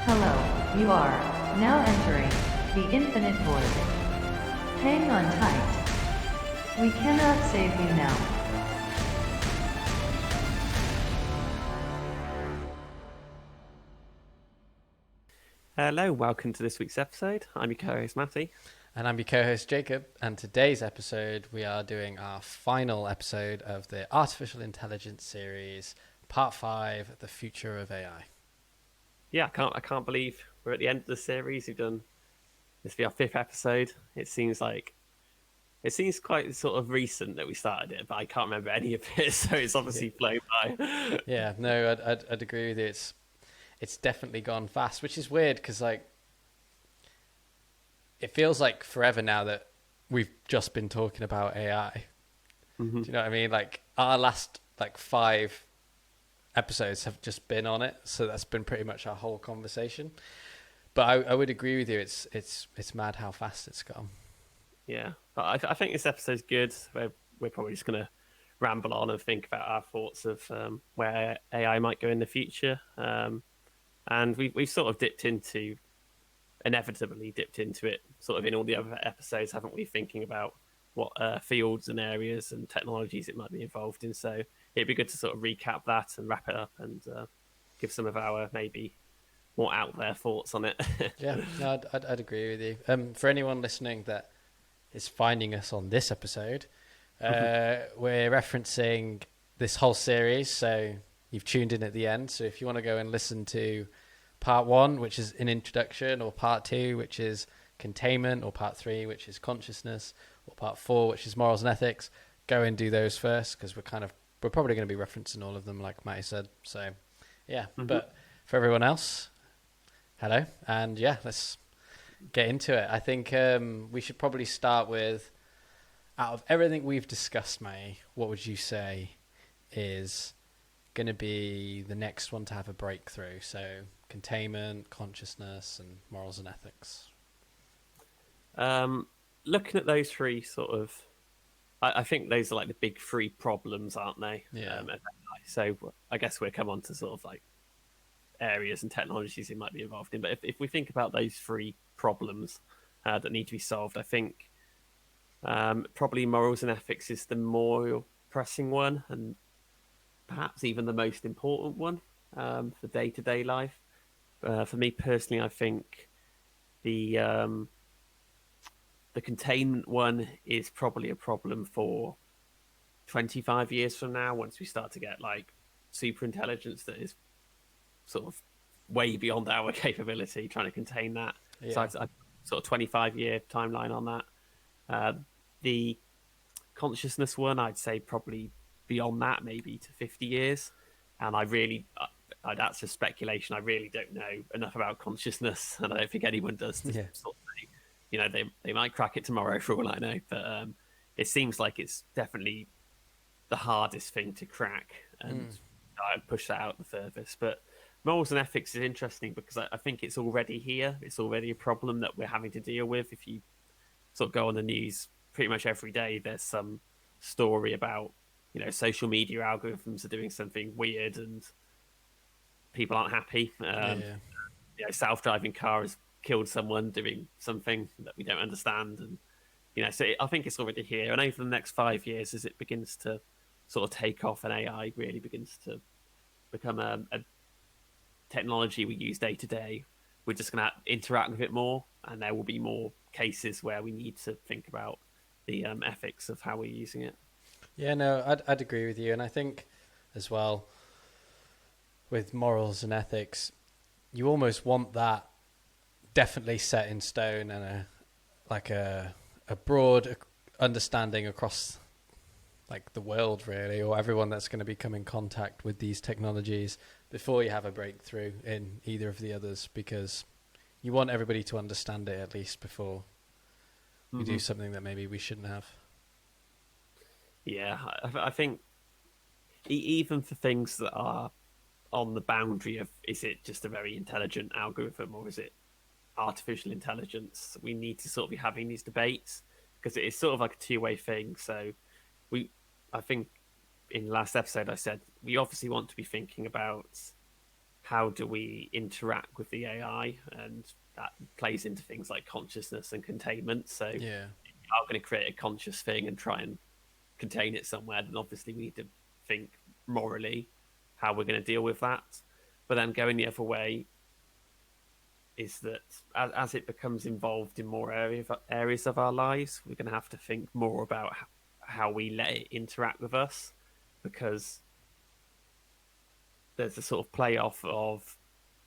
Hello, you are now entering the infinite void. Hang on tight. We cannot save you now. Hello, welcome to this week's episode. I'm your co-host Matty. And I'm your co-host Jacob, and today's episode we are doing our final episode of the Artificial Intelligence series, Part 5, The Future of AI. Yeah, I can't believe we're at the end of the series. We've done this will be our fifth episode. It seems quite sort of recent that we started it, but I can't remember any of it, so it's obviously flown by. Yeah, no, I'd agree with you. It's definitely gone fast, which is weird because it feels like forever now that we've just been talking about AI. Mhm. Do you know what I mean? Like our last 5 episodes have just been on it, so that's been pretty much our whole conversation. But I would agree with you. It's mad how fast it's gone. Yeah, but I think this episode's good. We're probably just gonna ramble on and think about our thoughts of where AI might go in the future. And we've sort of inevitably dipped into it, sort of in all the other episodes, haven't we? Thinking about what fields and areas and technologies it might be involved in. So it'd be good to sort of recap that and wrap it up and give some of our maybe more out there thoughts on it. Yeah, no, I'd agree with you. For anyone listening that is finding us on this episode, we're referencing this whole series, so you've tuned in at the end. So if you want to go and listen to part 1, which is an introduction, or part 2, which is containment, or part 3, which is consciousness, or part 4, which is morals and ethics, go and do those first, because we're probably going to be referencing all of them, like Matty said. So yeah, but for everyone else, hello, and yeah, let's get into it. I think we should probably start with, out of everything we've discussed, Matty, what would you say is going to be the next one to have a breakthrough? So containment, consciousness, and morals and ethics. Looking at those three sort of, I think those are like the big three problems, aren't they? Yeah. So I guess we'll come on to sort of like areas and technologies it might be involved in. But if we think about those three problems that need to be solved, I think probably morals and ethics is the more pressing one, and perhaps even the most important one for day-to-day life. For me personally, I think the the containment one is probably a problem for 25 years from now, once we start to get like super intelligence that is sort of way beyond our capability, trying to contain that. So Yeah. I sort of 25-year timeline on that. The consciousness one, I'd say probably beyond that, maybe to 50 years. And that's just speculation. I really don't know enough about consciousness, and I don't think anyone does to Yeah. sort of say, they might crack it tomorrow for all I know. But it seems like it's definitely the hardest thing to crack, and I'd push that out the furthest. But morals and ethics is interesting because I think it's already here. It's already a problem that we're having to deal with. If you sort of go on the news pretty much every day, there's some story about social media algorithms are doing something weird and people aren't happy. Yeah. Self-driving car has killed someone doing something that we don't understand, and I think it's already here. And over the next 5 years, as it begins to sort of take off and AI really begins to become a technology we use day to day, we're just going to interact with it more, and there will be more cases where we need to think about the ethics of how we're using it. Yeah, no, I'd agree with you. And I think as well, with morals and ethics, you almost want that definitely set in stone, and a broad understanding across like the world really, or everyone that's going to be come in contact with these technologies before you have a breakthrough in either of the others, because you want everybody to understand it at least before we do something that maybe we shouldn't have. Yeah, I think even for things that are on the boundary of, is it just a very intelligent algorithm or is it artificial intelligence, we need to sort of be having these debates, because it is sort of like a two-way thing. So I think in the last episode I said we obviously want to be thinking about how do we interact with the AI, and that plays into things like consciousness and containment. So if Yeah. we are going to create a conscious thing and try and contain it somewhere, then obviously we need to think morally how we're going to deal with that. But then going the other way is that as it becomes involved in more areas of our lives, we're going to have to think more about how we let it interact with us, because there's a sort of playoff of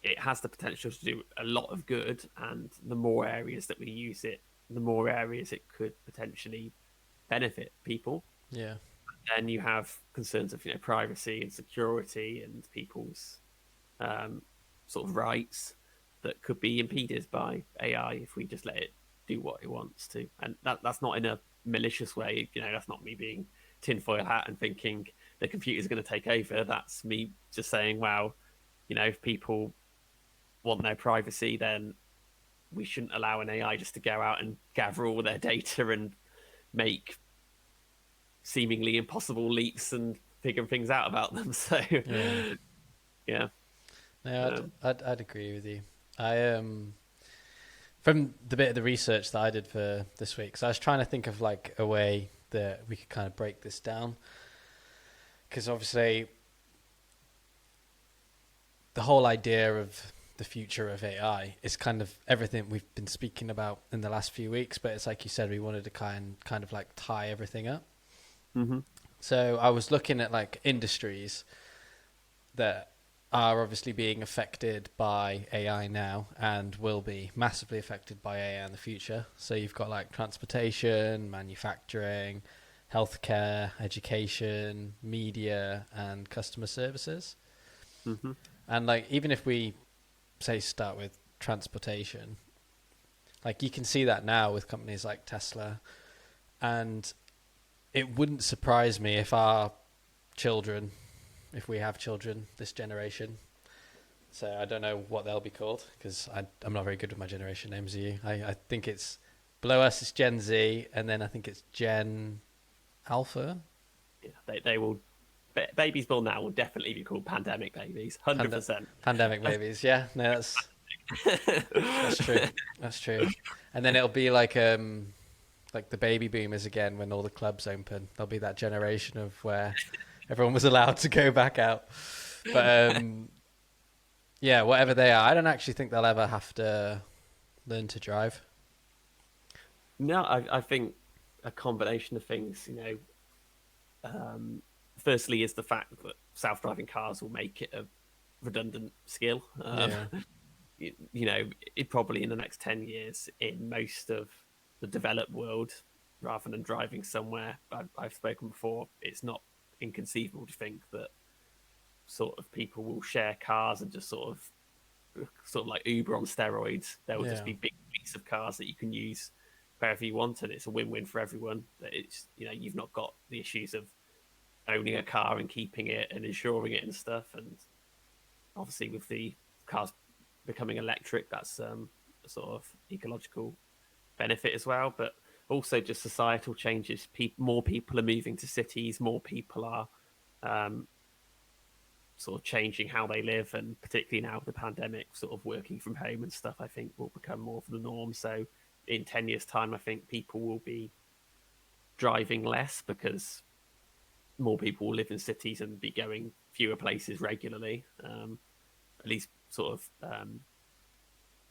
it has the potential to do a lot of good, and the more areas that we use it, the more areas it could potentially benefit people. Yeah. Then you have concerns of privacy and security and people's sort of rights that could be impeded by AI if we just let it do what it wants to. And that's not in a malicious way. That's not me being tinfoil hat and thinking the computer's going to take over. That's me just saying, wow, if people want their privacy, then we shouldn't allow an AI just to go out and gather all their data and make seemingly impossible leaps and figure things out about them. So, yeah. No, I'd agree with you. I from the bit of the research that I did for this week, so I was trying to think of like a way that we could kind of break this down, because obviously the whole idea of the future of AI is kind of everything we've been speaking about in the last few weeks, but it's like you said, we wanted to kind of like tie everything up. Mm-hmm. So I was looking at like industries that are obviously being affected by AI now and will be massively affected by AI in the future. So you've got like transportation, manufacturing, healthcare, education, media, and customer services. Mm-hmm. And like, even if we say start with transportation, like you can see that now with companies like Tesla, and it wouldn't surprise me if our children, if we have children this generation, so I don't know what they'll be called because I'm not very good with my generation names. Are you? I think it's below us it's Gen Z, and then I think it's Gen Alpha. Yeah, they will. Babies born now will definitely be called pandemic babies, 100%. Pandemic babies. Yeah, no, that's true. That's true. And then it'll be like the baby boomers again when all the clubs open. There'll be that generation of where everyone was allowed to go back out. But yeah, whatever they are, I don't actually think they'll ever have to learn to drive. No, I think a combination of things. Firstly is the fact that self-driving cars will make it a redundant skill. Yeah. It probably in the next 10 years in most of the developed world, rather than driving somewhere, I've spoken before, it's not inconceivable to think that sort of people will share cars and just sort of like Uber on steroids. There will just be big fleets of cars that you can use wherever you want, and it's a win-win for everyone. That it's you've not got the issues of owning a car and keeping it and insuring it and stuff, and obviously with the cars becoming electric, that's a sort of ecological benefit as well. But also just societal changes. More people are moving to cities. More people are sort of changing how they live, and particularly now with the pandemic, sort of working from home and stuff, I think will become more of the norm. So in 10 years' time, I think people will be driving less because more people will live in cities and be going fewer places regularly. At least sort of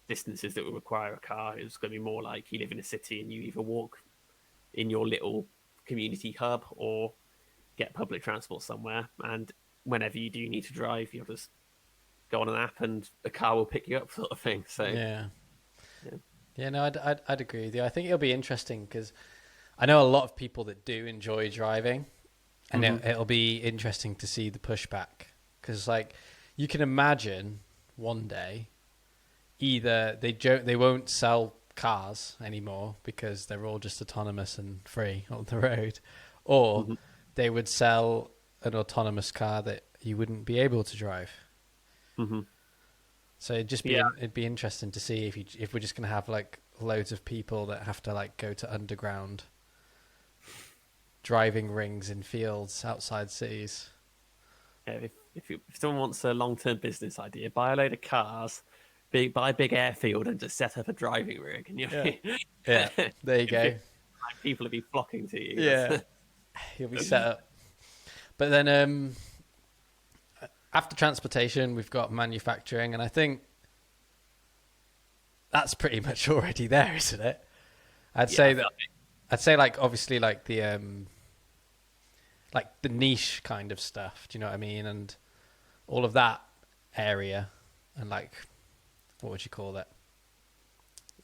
distances that will require a car. It's going to be more like you live in a city and you either walk in your little community hub or get public transport somewhere. And whenever you do need to drive, you'll just go on an app and a car will pick you up, sort of thing. So yeah, no, I'd agree with you. I think it'll be interesting because I know a lot of people that do enjoy driving, and it'll be interesting to see the pushback, because like you can imagine one day either they won't sell cars anymore because they're all just autonomous and free on the road, or they would sell an autonomous car that you wouldn't be able to drive. So it'd be interesting to see if we're just going to have like loads of people that have to like go to underground driving rings in fields outside cities. Yeah, if someone wants a long-term business idea, buy a load of cars, buy a big airfield, and just set up a driving rig, and Yeah, there you go. people will be flocking to you. Yeah, you'll be set up. But then after transportation, we've got manufacturing, and I think that's pretty much already there, isn't it? I'd say like obviously like the niche kind of stuff. Do you know what I mean? And all of that area, and like, what would you call that?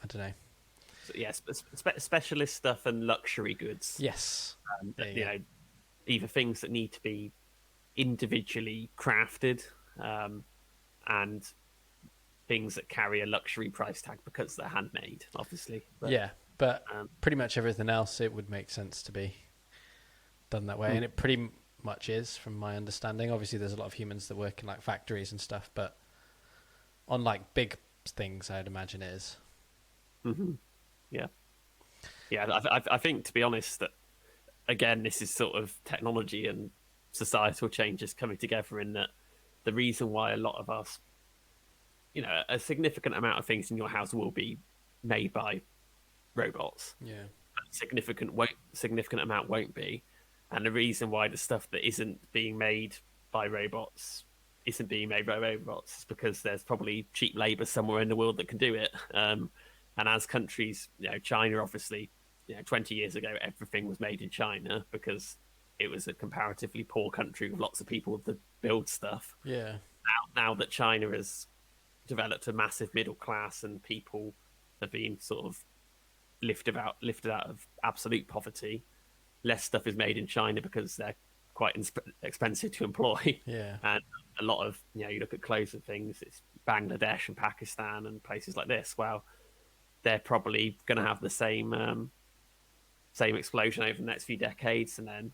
I don't know. So, yes, specialist stuff and luxury goods. Yes, Either things that need to be individually crafted, and things that carry a luxury price tag because they're handmade, obviously. But pretty much everything else, it would make sense to be done that way, and it pretty much is, from my understanding. Obviously, there's a lot of humans that work in like factories and stuff, but on like big things, I'd imagine it is. Mm-hmm. Yeah. I think, to be honest, that again, this is sort of technology and societal changes coming together in that the reason why a lot of us, a significant amount of things in your house will be made by robots. Yeah. A significant amount won't be. And the reason why the stuff that isn't being made by robots is because there's probably cheap labor somewhere in the world that can do it. And as countries, China, obviously, 20 years ago, everything was made in China because it was a comparatively poor country with lots of people to build stuff. Yeah. Now that China has developed a massive middle class and people have been sort of lifted out of absolute poverty, less stuff is made in China because they're quite expensive to employ. Yeah. And a lot of, you look at clothes and things, it's Bangladesh and Pakistan and places like this. Well, they're probably going to have the same explosion over the next few decades, and then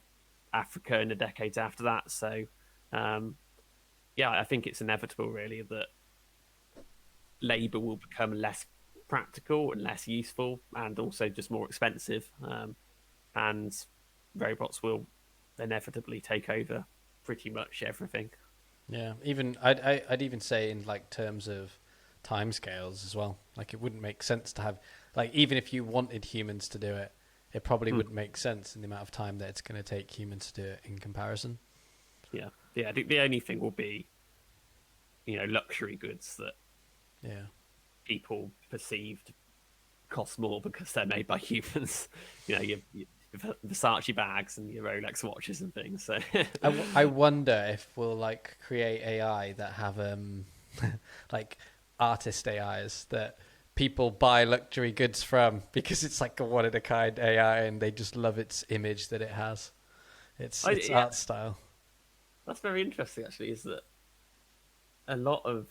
Africa in the decades after that. So, I think it's inevitable, really, that labor will become less practical and less useful, and also just more expensive. And robots will inevitably take over pretty much everything. Yeah, even I'd even say in like terms of timescales as well. Like, it wouldn't make sense to have, like, even if you wanted humans to do it, it probably wouldn't make sense in the amount of time that it's going to take humans to do it in comparison. Yeah. The only thing will be, luxury goods that people perceived cost more because they're made by humans. Your Versace bags and your Rolex watches and things. So I wonder if we'll like create AI that have like artist AIs that people buy luxury goods from because it's like a one of a kind AI and they just love its image that it has. Its art style. That's very interesting, actually. Is that a lot of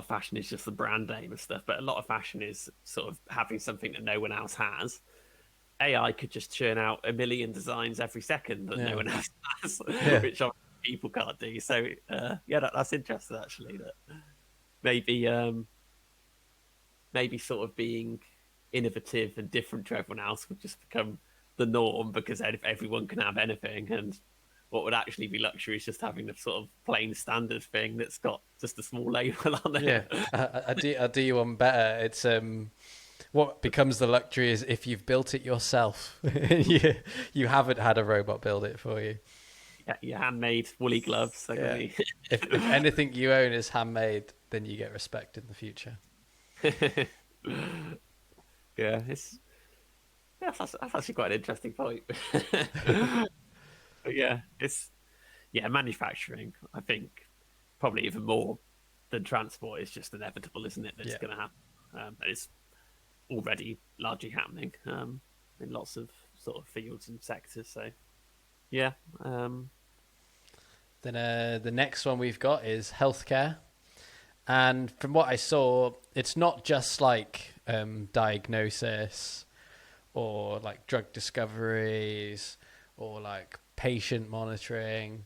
fashion is just the brand name and stuff, but a lot of fashion is sort of having something that no one else has. AI could just churn out a million designs every second that no one else has, which people can't do. So that's interesting, actually. That maybe sort of being innovative and different to everyone else would just become the norm, because then if everyone can have anything, and what would actually be luxury is just having the sort of plain standard thing that's got just a small label on it. Yeah, I'll do you one better. It's what becomes the luxury is if you've built it yourself. you haven't had a robot build it for you. Yeah, your handmade woolly gloves. If anything you own is handmade, then you get respect in the future. That's actually quite an interesting point. But manufacturing, I think, probably even more than transport is just inevitable, isn't it? That it's going to happen. It's already largely happening in lots of sort of fields and sectors. So, Then the next one we've got is healthcare. And from what I saw, it's not just like diagnosis or like drug discoveries or like patient monitoring.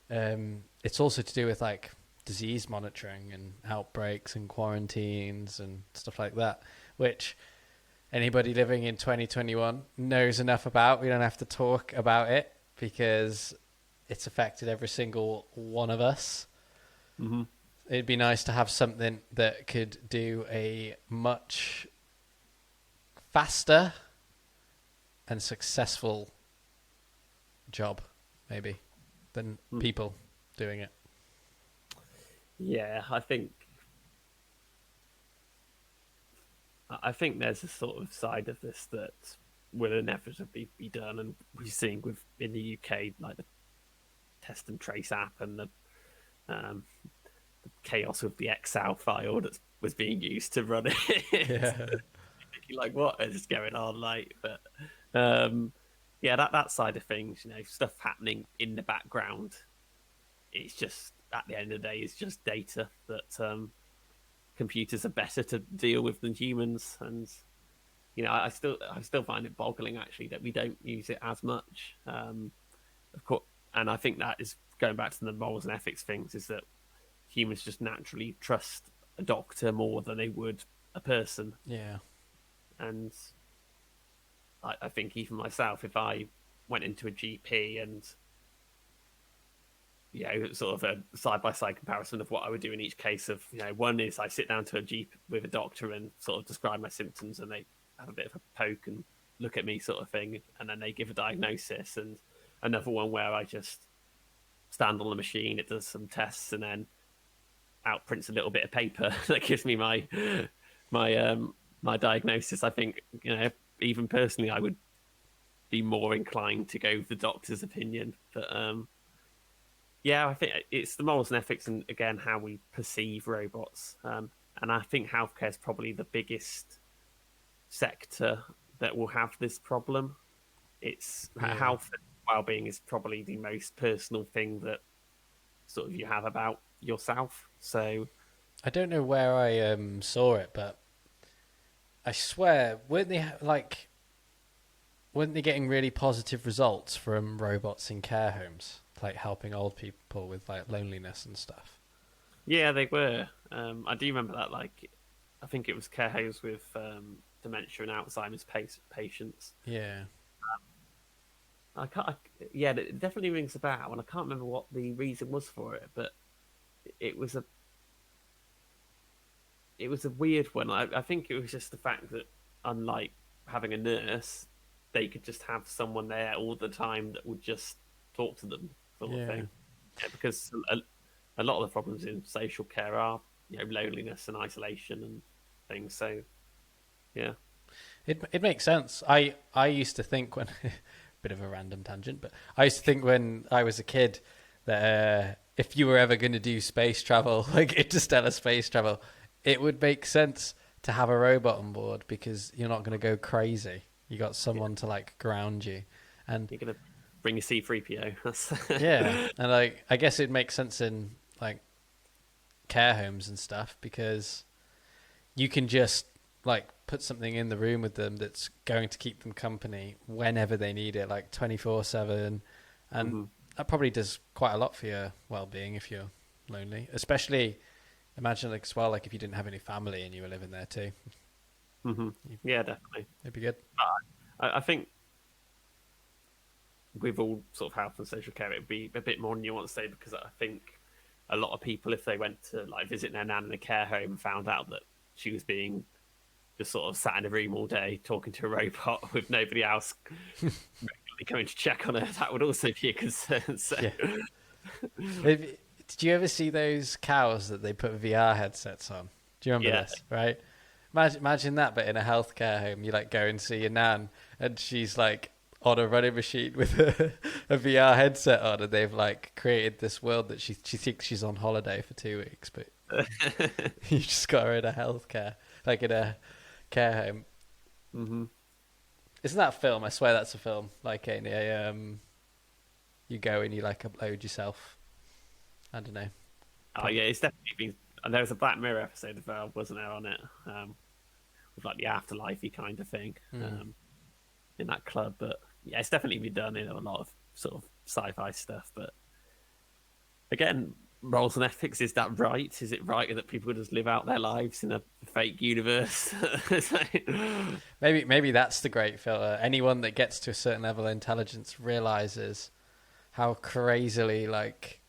It's also to do with like disease monitoring and outbreaks and quarantines and stuff like that, which anybody living in 2021 knows enough about. We don't have to talk about it because it's affected every single one of us. Mm-hmm. It'd be nice to have something that could do a much faster and successful job, maybe, than people doing it. Yeah, I think there's a sort of side of this that will inevitably be done, and we're seeing with in the UK like the test and trace app and the chaos with the Excel file that was being used to run it. Yeah. Like, what is going on? Like, but yeah, that side of things, stuff happening in the background. It's just at the end of the day, it's just data that computers are better to deal with than humans, and I still find it boggling actually that we don't use it as much. Of course, and I think that is going back to the morals and ethics things, is that humans just naturally trust a doctor more than they would a person. Yeah. And I think even myself, if I went into a GP and sort of a side-by-side comparison of what I would do in each case of, one is I sit down to a GP with a doctor and sort of describe my symptoms, and they have a bit of a poke and look at me sort of thing, and then they give a diagnosis. And another one where I just stand on the machine, it does some tests, and then outprints a little bit of paper that gives me my diagnosis. I think, even personally, I would be more inclined to go with the doctor's opinion. But yeah, I think it's the morals and ethics, and again, how we perceive robots. And I think healthcare is probably the biggest sector that will have this problem. It's health and well-being is probably the most personal thing that sort of you have about yourself. So I don't know where I saw it, but I swear, weren't they getting really positive results from robots in care homes, like helping old people with like loneliness and stuff? yeah, they were. I do remember that. Like, I think it was care homes with dementia and Alzheimer's patients. Yeah. Yeah, it definitely rings a bell, and I can't remember what the reason was for it, but it was a weird one. I think it was just the fact that, unlike having a nurse, they could just have someone there all the time that would just talk to them, sort of thing. Yeah, because a lot of the problems in social care are, loneliness and isolation and things. So, yeah. It makes sense. I used to think when bit of a random tangent, but I used to think when I was a kid that if you were ever going to do space travel, like interstellar space travel, it would make sense to have a robot on board because you're not going to go crazy. You got someone to like ground you, and You're gonna bring a C-3PO. yeah, and like I guess it makes sense in like care homes and stuff because you can just like put something in the room with them that's going to keep them company whenever they need it, like 24/7, and that probably does quite a lot for your well-being if you're lonely. Especially, imagine like as well, like if you didn't have any family and you were living there too. Yeah, definitely. It'd be good. I think with all sort of health and social care, it'd be a bit more nuanced though, because I think a lot of people, if they went to like visit their nan in a care home and found out that she was being just sort of sat in a room all day talking to a robot with nobody else regularly coming to check on her, that would also be a concern. So. Yeah. Did you ever see those cows that they put VR headsets on? Do you remember this? Right? Imagine that, but in a healthcare home, you like go and see your nan, and she's like on a running machine with a VR headset on, and they've like created this world that she thinks she's on holiday for 2 weeks, but you just got her in a healthcare, like in a care home. Isn't that a film? I swear that's a film. Like you go and you like upload yourself. I don't know. Oh yeah, it's definitely been. And there was a Black Mirror episode as well, wasn't there, on it? With like the afterlife-y kind of thing in that club. But yeah, it's definitely been done in a lot of sort of sci-fi stuff. But again, morals and ethics, is that right? Is it right that people just live out their lives in a fake universe? Maybe that's the great filter. Anyone that gets to a certain level of intelligence realizes how crazily like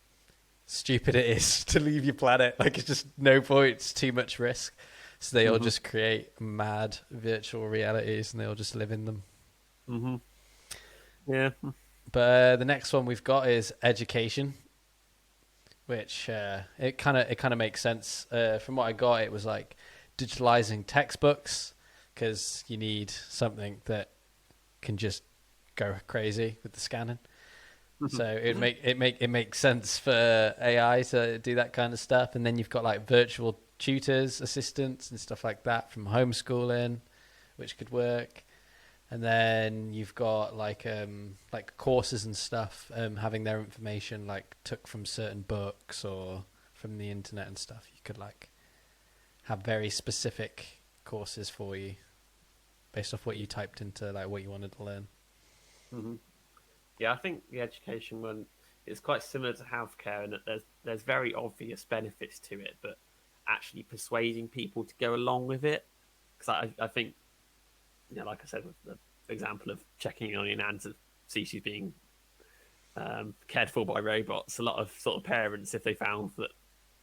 stupid it is to leave your planet. Like it's just no point. It's too much risk. So they all just create mad virtual realities and they all just live in them. Mm-hmm. Yeah. But the next one we've got is education, which it kind of makes sense. From what I got, it was like digitalizing textbooks because you need something that can just go crazy with the scanning. So it makes sense for AI to do that kind of stuff. And then you've got like virtual tutors, assistants, and stuff like that from homeschooling, which could work. And then you've got like courses and stuff, having their information like took from certain books or from the internet and stuff. You could like have very specific courses for you based off what you typed into like what you wanted to learn. Mm-hmm. Yeah, I think the education one is quite similar to healthcare in that there's very obvious benefits to it, but actually persuading people to go along with it, because I think, like I said, with the example of checking on your nan to see she's being cared for by robots, a lot of sort of parents, if they found that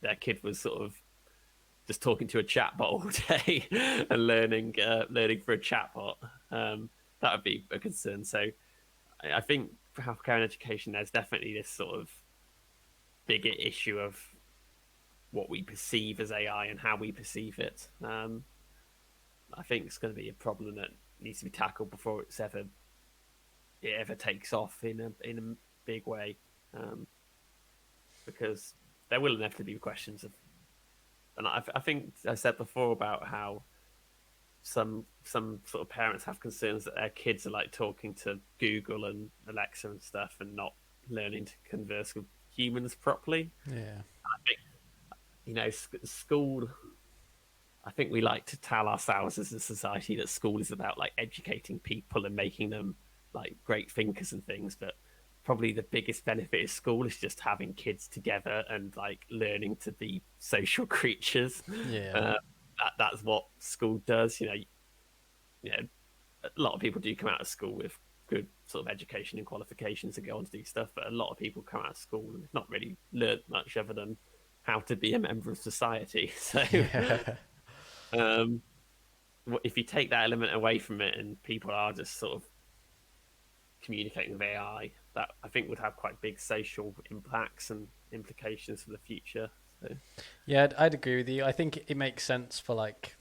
their kid was sort of just talking to a chatbot all day and learning for a chatbot, that would be a concern. So I think for healthcare and education, there's definitely this sort of bigger issue of what we perceive as AI and how we perceive it. I think it's going to be a problem that needs to be tackled before it ever takes off in a big way, because there will inevitably be questions of, and I think I said before about how some sort of parents have concerns that their kids are like talking to Google and Alexa and stuff and not learning to converse with humans properly. Yeah, I think school. I think we like to tell ourselves as a society that school is about like educating people and making them like great thinkers and things, but probably the biggest benefit of school is just having kids together and like learning to be social creatures. yeah, That's what school does. A lot of people do come out of school with good sort of education and qualifications and go on to do stuff, but a lot of people come out of school and not really learned much other than how to be a member of society. So yeah. if you take that element away from it and people are just sort of communicating with AI, that I think would have quite big social impacts and implications for the future. So. Yeah, I'd agree with you. I think it makes sense for like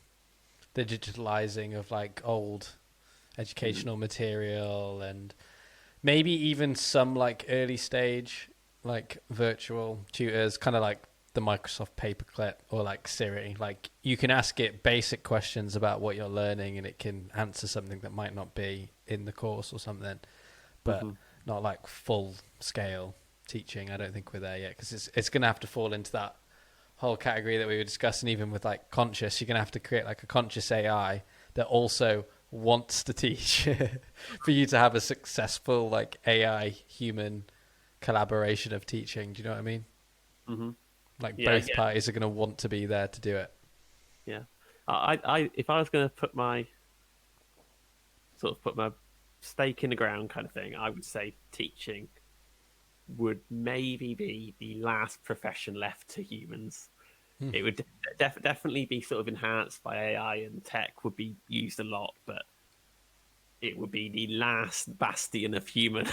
the digitalizing of like old educational material and maybe even some like early stage like virtual tutors, kind of like the Microsoft Paperclip or like Siri. Like you can ask it basic questions about what you're learning and it can answer something that might not be in the course or something, but not like full scale teaching. I don't think we're there yet, because it's going to have to fall into that whole category that we were discussing. Even with like conscious, you're going to have to create like a conscious AI that also wants to teach for you to have a successful like AI human collaboration of teaching. Do you know what I mean? Mm-hmm. Like both parties are going to want to be there to do it. Yeah, I if I was going to put my stake in the ground kind of thing, I would say teaching would maybe be the last profession left to humans. It would definitely be sort of enhanced by AI, and tech would be used a lot, but it would be the last bastion of human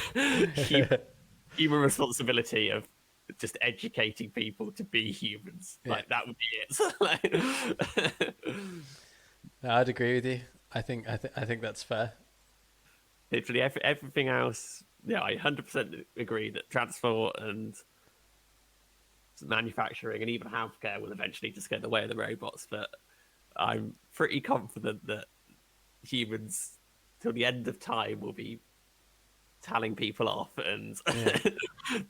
responsibility of just educating people to be humans. Like that would be it. No, I'd agree with you. I think that's fair. Literally everything else, I 100% agree that transport and manufacturing and even healthcare will eventually just go the way of the robots. But I'm pretty confident that humans, till the end of time, will be telling people off and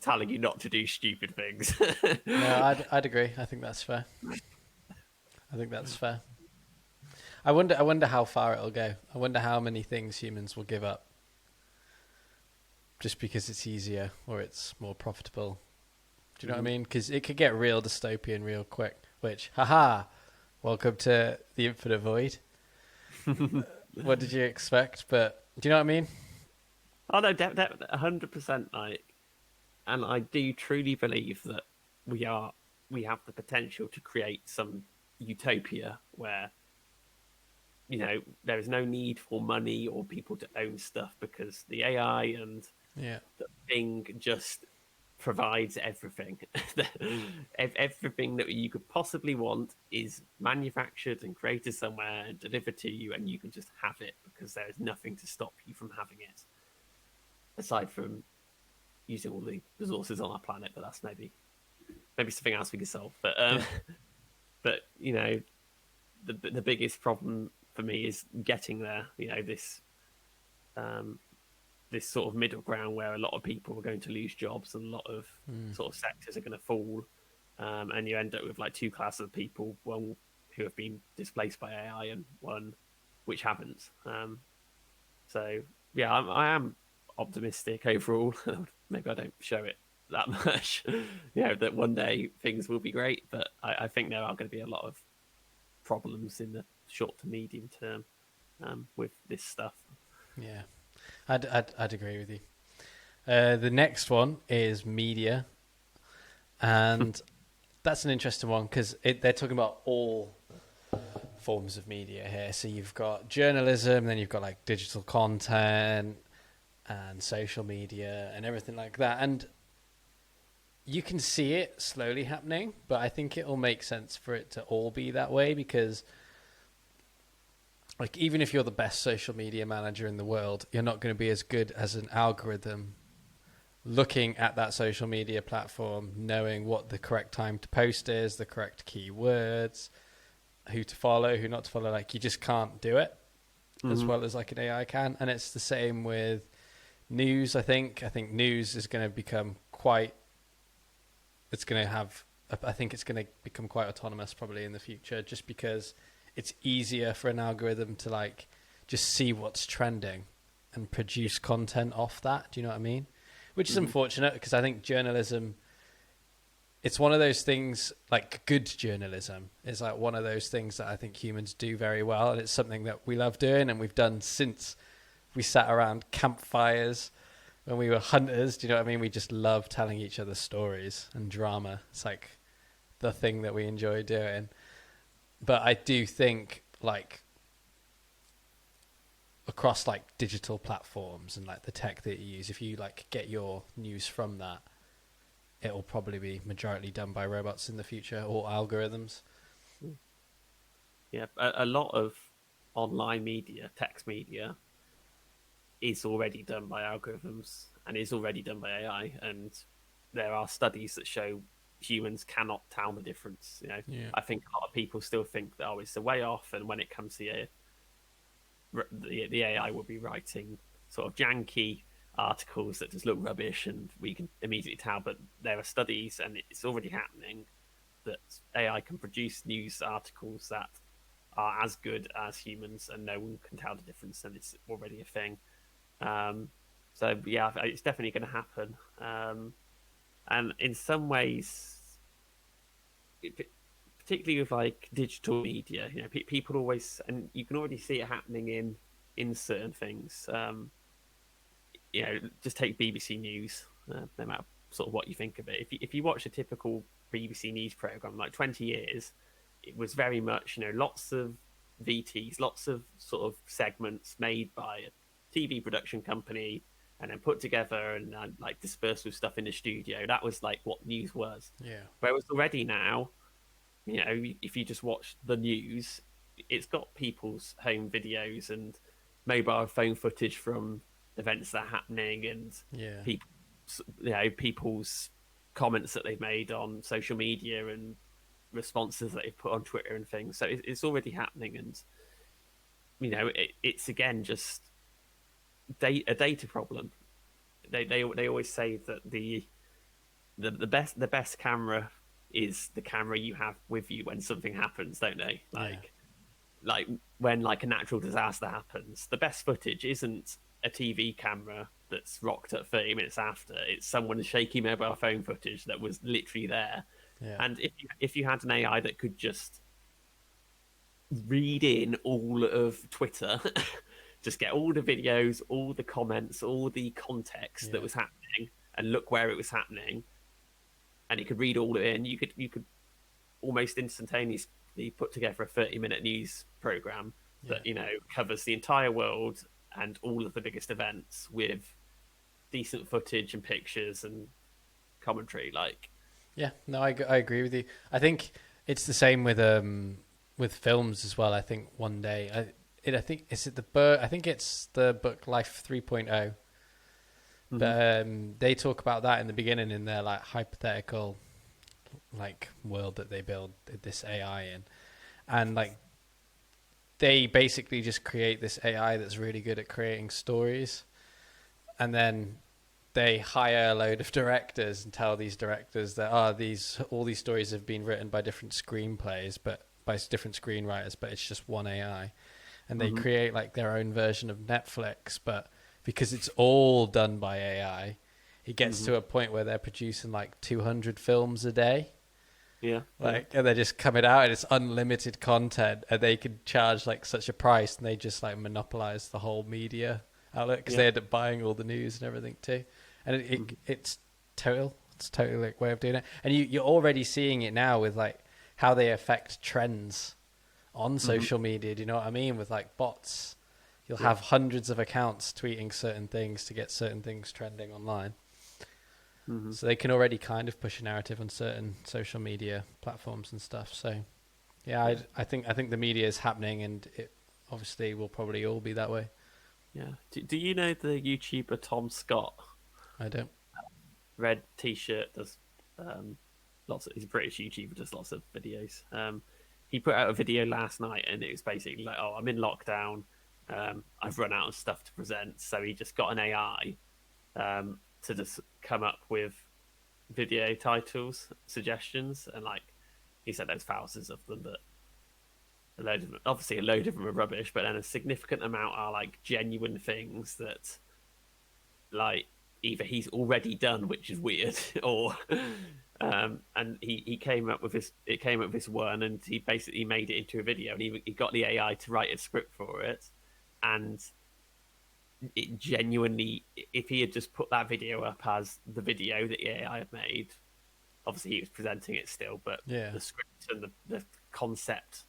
telling you not to do stupid things. No, I'd agree. I think that's fair. I wonder how far it'll go. I wonder how many things humans will give up just because it's easier or it's more profitable. Do you know what I mean? Because it could get real dystopian real quick. Which, welcome to the infinite void. What did you expect? But do you know what I mean? Oh no, 100%. Like, and I do truly believe that we have the potential to create some utopia where there is no need for money or people to own stuff because the AI and Yeah. the thing just provides everything. Everything that you could possibly want is manufactured and created somewhere and delivered to you, and you can just have it because there is nothing to stop you from having it, aside from using all the resources on our planet. But that's maybe something else we could solve. But Yeah. but the biggest problem for me is getting there. Um, this sort of middle ground where a lot of people are going to lose jobs and a lot of sort of sectors are going to fall, and you end up with like two classes of people: one who have been displaced by AI and one which haven't. So yeah, I am optimistic overall. Maybe I don't show it that much. That one day things will be great, but I think there are going to be a lot of problems in the short to medium term with this stuff. Yeah. I'd agree with you. The next one is media, and that's an interesting one because they're talking about all forms of media here. So you've got journalism, then you've got like digital content and social media and everything like that. And you can see it slowly happening, but I think it will make sense for it to all be that way because like even if you're the best social media manager in the world, you're not going to be as good as an algorithm looking at that social media platform, knowing what the correct time to post is, the correct keywords, who to follow, who not to follow. Like you just can't do it as well as like an AI can. And it's the same with news. I think news is going to become quite, it's going to have, I think it's going to become quite autonomous probably in the future, just because it's easier for an algorithm to like just see what's trending and produce content off that. Do you know what I mean? Which is unfortunate because I think journalism, it's one of those things, like good journalism is like one of those things that I think humans do very well. And it's something that we love doing and we've done since we sat around campfires when we were hunters. Do you know what I mean? We just love telling each other stories and drama. It's like the thing that we enjoy doing. But I do think like across like digital platforms and like the tech that you use, if you like get your news from that, it'll probably be majority done by robots in the future or algorithms. Yeah, a lot of online media, text media, is already done by algorithms and is already done by AI. And there are studies that show humans cannot tell the difference. Yeah. I think a lot of people still think that it's a way off, and when it comes to it, the AI will be writing sort of janky articles that just look rubbish, and we can immediately tell. But there are studies, and it's already happening, that AI can produce news articles that are as good as humans, and no one can tell the difference, and it's already a thing. So yeah, it's definitely going to happen. And in some ways, particularly with like digital media, people always, and you can already see it happening in certain things. Just take BBC News, no matter sort of what you think of it. If you watch a typical BBC News program, like 20 years, it was very much lots of VTs, lots of sort of segments made by a TV production company and then put together and like dispersed with stuff in the studio. That was like what news was. Yeah. Whereas already now, if you just watch the news, it's got people's home videos and mobile phone footage from events that are happening, and Yeah. people's comments that they've made on social media and responses that they've put on Twitter and things. So it's already happening, and it's again just a data problem. They always say that the best camera is the camera you have with you when something happens, don't they? Like when like a natural disaster happens, the best footage isn't a TV camera that's rocked at 30 minutes after. It's someone's shaky mobile phone footage that was literally there. Yeah. And if you had an AI that could just read in all of Twitter, just get all the videos, all the comments, all the context that was happening, and look where it was happening, and you could read all of it in. You could almost instantaneously put together a 30-minute news program that covers the entire world and all of the biggest events with decent footage and pictures and commentary. Like, Yeah, no, I agree with you. I think it's the same with films as well. I think one day I think I think it's the book Life 3.0. But they talk about that in the beginning in their like hypothetical like world that they build this AI in, and like they basically just create this AI that's really good at creating stories, and then they hire a load of directors and tell these directors that all these stories have been written by different screenplays, but by different screenwriters, but it's just one AI, and they create like their own version of Netflix, but because it's all done by AI, it gets to a point where they're producing like 200 films a day. Yeah. And they're just coming out and it's unlimited content, and they could charge like such a price, and they just like monopolize the whole media outlet because they end up buying all the news and everything too. And it's totally like way of doing it. And you're already seeing it now with like how they affect trends on social media. Do you know what I mean? With like bots, you'll have hundreds of accounts tweeting certain things to get certain things trending online. So they can already kind of push a narrative on certain social media platforms and stuff. So yeah, I think the media is happening, and it obviously will probably all be that way. Yeah. Do you know the YouTuber Tom Scott? I don't. Red T-shirt, does he's a British YouTuber, does lots of videos. He put out a video last night, and it was basically like, I'm in lockdown, I've run out of stuff to present, so he just got an AI to just come up with video titles, suggestions, and like he said there's thousands of them, but a load of them are rubbish, but then a significant amount are like genuine things that like either he's already done, which is weird, or and he came up with this one, and he basically made it into a video, and he got the AI to write a script for it, and it genuinely, if he had just put that video up as the video that the AI had made, obviously he was presenting it still, but the script and the concept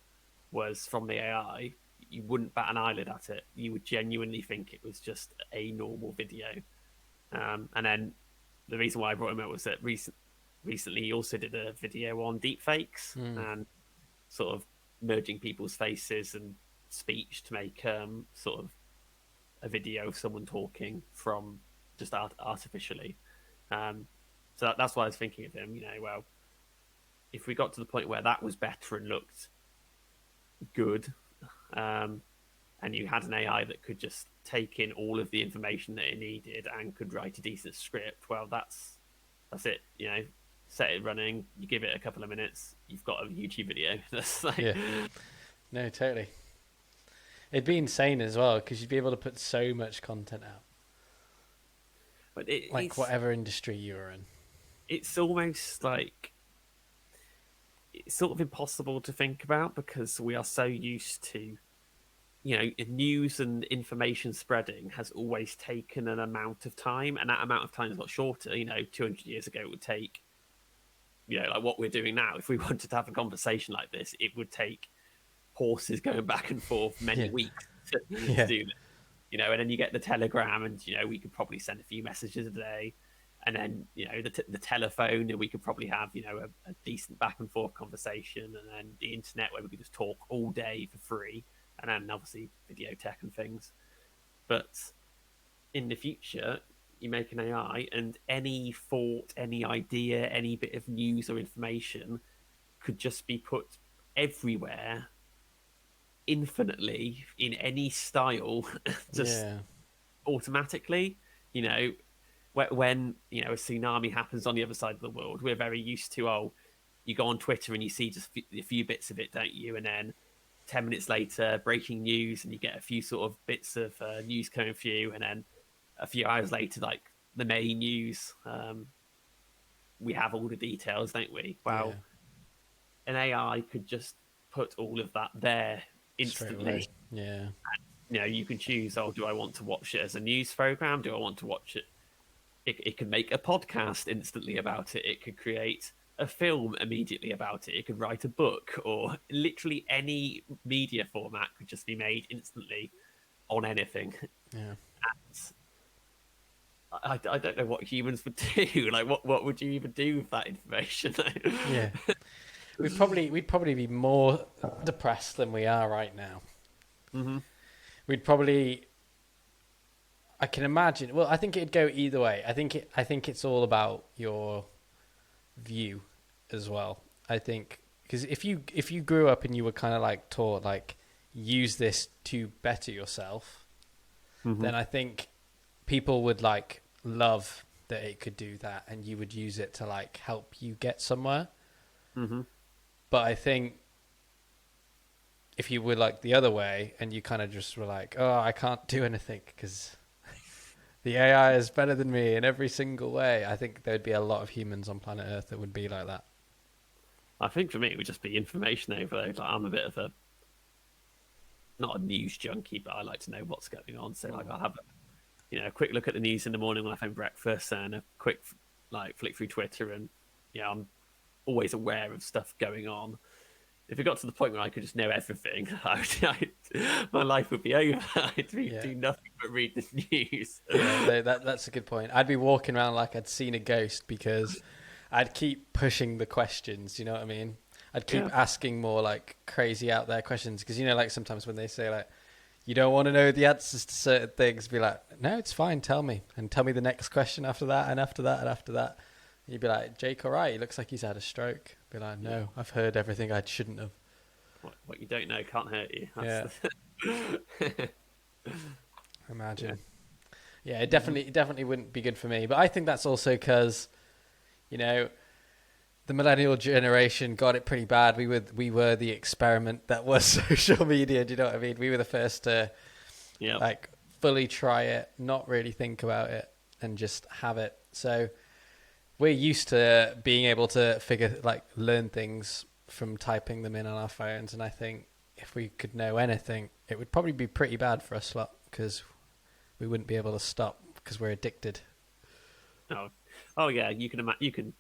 was from the AI, you wouldn't bat an eyelid at it. You would genuinely think it was just a normal video. And then the reason why I brought him up was that recently he also did a video on deepfakes and sort of merging people's faces and speech to make sort of a video of someone talking from just artificially. So that's why I was thinking of him. Well, if we got to the point where that was better and looked good, and you had an AI that could just take in all of the information that it needed and could write a decent script, well, that's it. Set it running, you give it a couple of minutes, you've got a YouTube video. That's like... No, totally. It'd be insane as well, because you'd be able to put so much content out. But whatever industry you're in. It's almost like it's sort of impossible to think about, because we are so used to, news and information spreading has always taken an amount of time, and that amount of time is a lot shorter. 200 years ago it would take, like what we're doing now. If we wanted to have a conversation like this, it would take horses going back and forth many weeks to do that. And then you get the telegram, and we could probably send a few messages a day, and then the telephone, and we could probably have a decent back and forth conversation, and then the internet where we could just talk all day for free, and then obviously video tech and things. But in the future, you make an AI, and any thought, any idea, any bit of news or information could just be put everywhere infinitely in any style, just automatically. When a tsunami happens on the other side of the world, we're very used to, you go on Twitter and you see just a few bits of it, don't you? And then 10 minutes later, breaking news, and you get a few sort of bits of news coming for you, and then a few hours later, like the main news, we have all the details, don't we? Well, an AI could just put all of that there instantly. And, you can choose, do I want to watch it as a news program? Do I want to watch it it could make a podcast instantly about it. It could create a film immediately about it. It could write a book, or literally any media format could just be made instantly on anything. Yeah. I don't know what humans would do. Like, what would you even do with that information? Yeah. We'd probably be more depressed than we are right now. Mm-hmm. We'd probably. I can imagine. Well, I think it'd go either way. I think it's all about your view as well. I think because if you grew up and you were kind of like taught like use this to better yourself, then I think people would like love that it could do that, and you would use it to like help you get somewhere. Mm-hmm. But I think if you were like the other way and you kind of just were like, oh, I can't do anything because the AI is better than me in every single way, I think there'd be a lot of humans on planet Earth that would be like that. I think for me it would just be information overload. Like, I'm a bit of a not a news junkie, but I like to know what's going on. So like I'll have a quick look at the news in the morning when I have breakfast, and a quick like flick through Twitter, and I'm always aware of stuff going on. If it got to the point where I could just know everything, my life would be over. I'd do nothing but read the news. Yeah, that's a good point. I'd be walking around like I'd seen a ghost because I'd keep pushing the questions. You know what I mean? I'd keep asking more like crazy out there questions because like sometimes when they say like you don't want to know the answers to certain things, be like, no, it's fine, tell me, and tell me the next question after that, and after that, and after that. And you'd be like, Jake, all right? He looks like he's had a stroke. Be like, no, I've heard everything I shouldn't have. What you don't know can't hurt you. Imagine. Yeah, it definitely wouldn't be good for me. But I think that's also because, the millennial generation got it pretty bad. We were the experiment that was social media. Do you know what I mean? We were the first to like fully try it, not really think about it, and just have it. So we're used to being able to learn things from typing them in on our phones. And I think if we could know anything, it would probably be pretty bad for us lot because we wouldn't be able to stop because we're addicted. Oh yeah, you can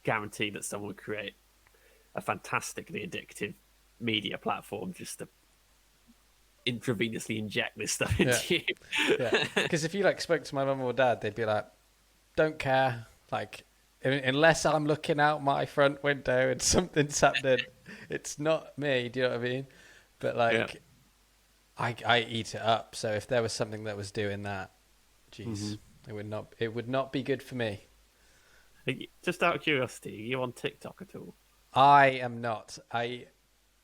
guarantee that someone would create a fantastically addictive media platform just to intravenously inject this stuff into you. Yeah, because if you spoke to my mum or dad, they'd be like, "Don't care, unless I'm looking out my front window and something's happening, it's not me." Do you know what I mean? But I eat it up. So if there was something that was doing that, geez, it would not be good for me. Just out of curiosity, are you on TikTok at all? I am not. I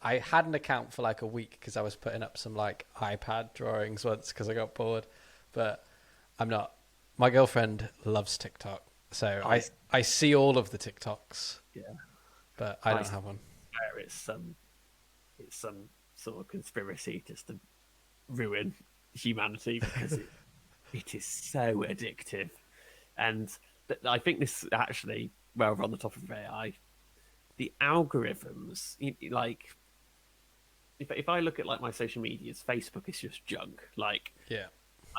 had an account for a week because I was putting up some iPad drawings once because I got bored, but I'm not. My girlfriend loves TikTok, so I see all of the TikToks. Yeah, but I don't have one. It's some sort of conspiracy just to ruin humanity because it is so addictive, and I think this actually, well, we're on the topic of AI, the algorithms, if I look at my social medias, Facebook is just junk. I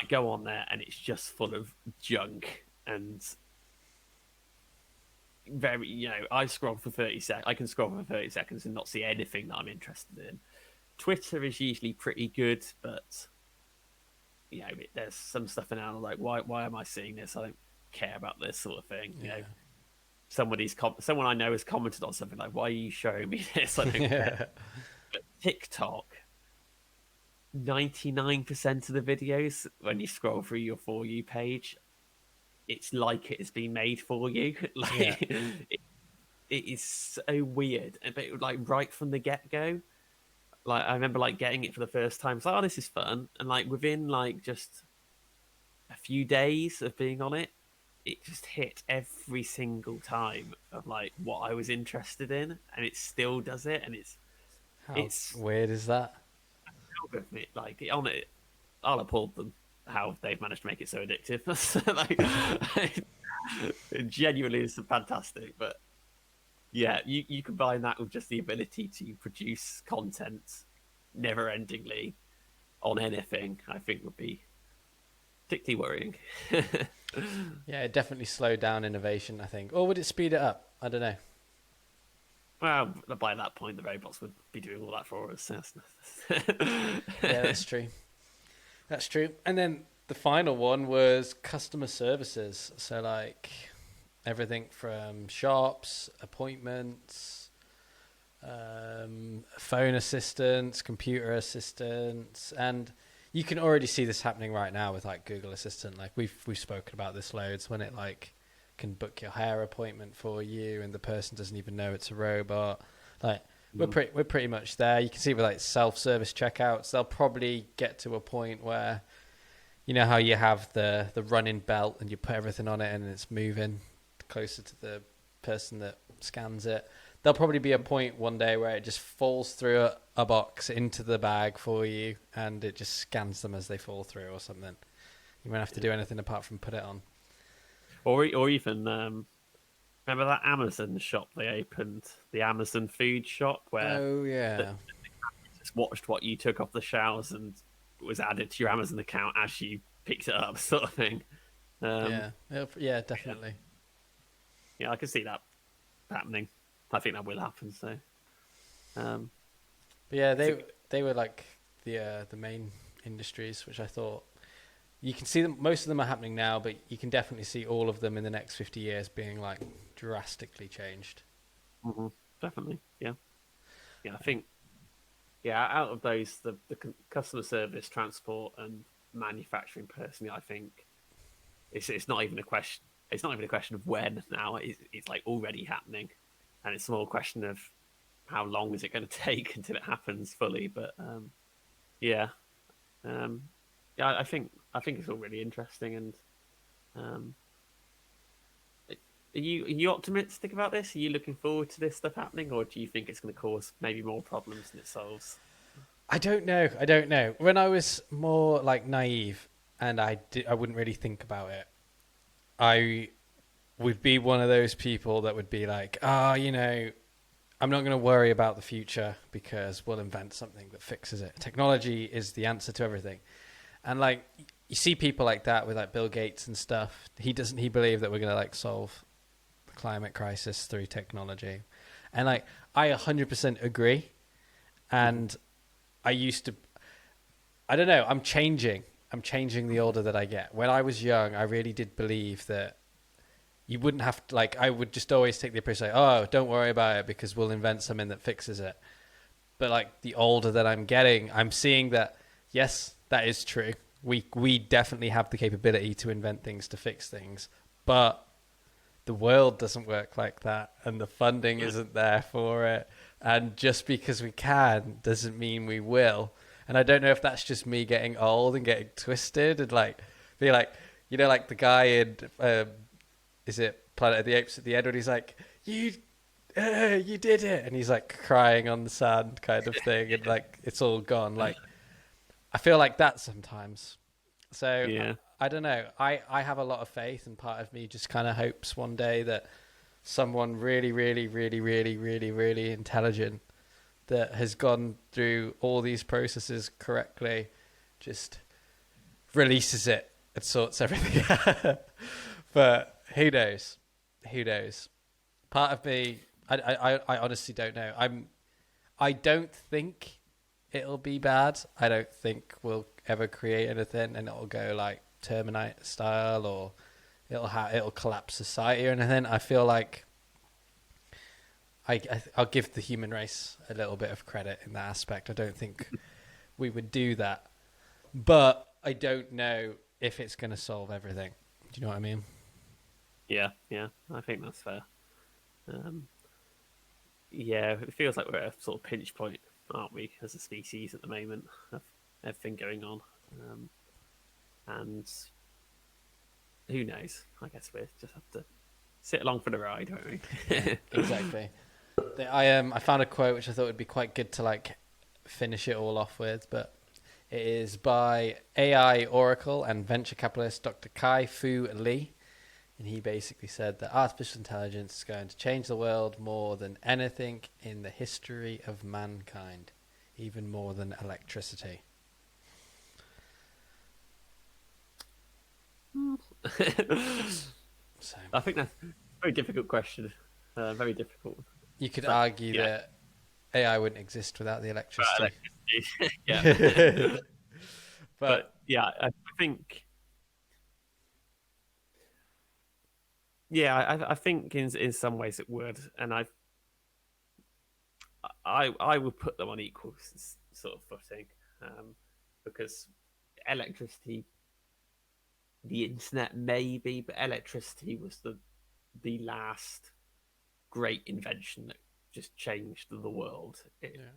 go on there and it's just full of junk and very, I scroll for 30 seconds. I can scroll for 30 seconds and not see anything that I'm interested in. Twitter is usually pretty good, but there's some stuff in there I'm like, why am I seeing this? I don't care about this sort of thing. Someone I know has commented on something like, why are you showing me this? I don't care. But TikTok, 99% of the videos, when you scroll through your For You page, it's like it has been made for you. It is so weird. But right from the get-go, I remember getting it for the first time. It's like, oh, this is fun. And within just a few days of being on it, it just hit every single time of what I was interested in, and it still does it. And it's weird is that? On it, I'll applaud them how they've managed to make it so addictive. It genuinely is fantastic. But yeah, you combine that with just the ability to produce content never-endingly on anything, I think would be particularly worrying. Yeah, it definitely slowed down innovation, I think. Or would it speed it up? I don't know. Well, by that point, the robots would be doing all that for us. Yeah, that's true. That's true. And then the final one was customer services. So, like, everything from shops, appointments, phone assistants, computer assistants, and you can already see this happening right now with like Google Assistant. Like we've spoken about this loads, when it like can book your hair appointment for you and the person doesn't even know it's a robot. Like we're pretty much there. You can see with like self-service checkouts, they'll probably get to a point where, you know how you have the running belt and you put everything on it and it's moving closer to the person that scans it. There'll probably be a point one day where it just falls through a box into the bag for you and it just scans them as they fall through or something. You won't have to do anything apart from put it on. Or even remember that Amazon shop they opened, the Amazon food shop, where Oh yeah. just watched what you took off the shelves and was added to your Amazon account as you picked it up, sort of thing. Yeah, definitely. Yeah, I can see that happening. I think that will happen. So, But yeah, they were like the main industries, which I thought you can see them. Most of them are happening now, but you can definitely see all of them in the next 50 years being like drastically changed. definitely, yeah. I think, out of those, the customer service, transport, and manufacturing, personally, I think it's not even a question. It's not even a question of when now. It's like already happening, and it's more a question of how long is it going to take until it happens fully. But yeah, I think it's all really interesting. And are you optimistic about this? Are you looking forward to this stuff happening, or do you think it's going to cause maybe more problems than it solves? I don't know. When I was more like naive and I wouldn't really think about it, I would be one of those people that would be like, you know, I'm not going to worry about the future because we'll invent something that fixes it. Technology is the answer to everything. And like you see people like that with like Bill Gates and stuff. He believe that we're going to like solve the climate crisis through technology. And like I 100% agree. And I don't know, I'm changing the older that I get. When I was young, I really did believe that you wouldn't have to, like, I would just always take the approach like, oh, don't worry about it because we'll invent something that fixes it. But like the older that I'm getting, I'm seeing that, yes, that is true. We definitely have the capability to invent things to fix things, but the world doesn't work like that and the funding isn't there for it. And just because we can doesn't mean we will. And I don't know if that's just me getting old and getting twisted and like be like, you know, like the guy in is it Planet of the Apes at the end when he's like, you did it, and he's like crying on the sand kind of thing, and like it's all gone. Like I feel like that sometimes. So Yeah. I don't know. I have a lot of faith, and part of me just kind of hopes one day that someone really, really, really, really, really, really intelligent that has gone through all these processes correctly just releases it and sorts everything out. But who knows? Who knows? Part of me, I honestly don't know. I don't think it'll be bad. I don't think we'll ever create anything and it'll go like Terminator style or it'll collapse society or anything. I feel like I'll give the human race a little bit of credit in that aspect. I don't think we would do that, but I don't know if it's going to solve everything. Do you know what I mean? Yeah, I think that's fair. It feels like we're at a sort of pinch point, aren't we, as a species at the moment, of everything going on. And who knows? I guess we just have to sit along for the ride, won't we? Exactly. I found a quote which I thought would be quite good to like finish it all off with, but it is by AI oracle and venture capitalist Dr. Kai-Fu Lee. And he basically said that artificial intelligence is going to change the world more than anything in the history of mankind, even more than electricity. So I think that's a very difficult question. Very difficult. you could But, argue yeah, that AI wouldn't exist without the but electricity. electricity. Yeah. But But yeah, I think. Yeah, I think in some ways it would, and I would put them on equal sort of footing, because electricity, the internet maybe, but electricity was the last great invention that just changed the world. yeah,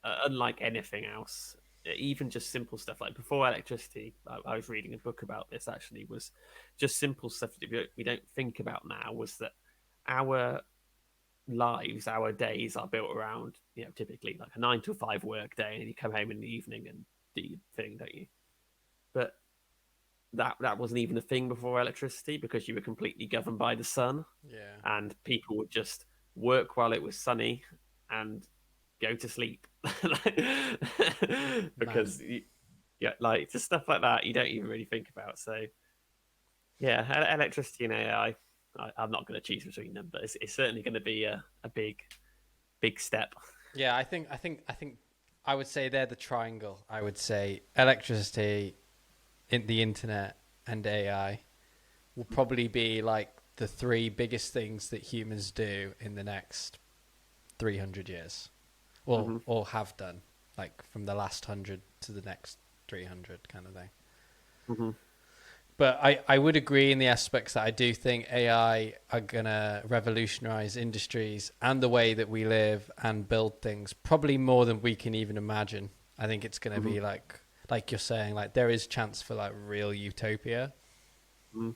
Unlike anything else, even just simple stuff like before electricity, I was reading a book about this actually, was just simple stuff that we don't think about now, was that our lives, our days are built around, typically like a 9 to 5 work day, and you come home in the evening and do your thing, don't you? But that wasn't even a thing before electricity, because you were completely governed by the sun, yeah, and people would just work while it was sunny and go to sleep. mad. Because yeah, like just stuff like that you don't even really think about. So yeah, electricity and AI, I'm not going to choose between them, but it's certainly going to be a big step. Yeah, I think I would say they're the triangle. I would say electricity, the internet, and AI will probably be like the three biggest things that humans do in the next 300 years, or have done, like from the last 100 to the next 300 kind of thing. Mm-hmm. But I would agree in the aspects that I do think AI are going to revolutionize industries and the way that we live and build things, probably more than we can even imagine. I think it's going to be like you're saying, like there is chance for like real utopia. Mm-hmm.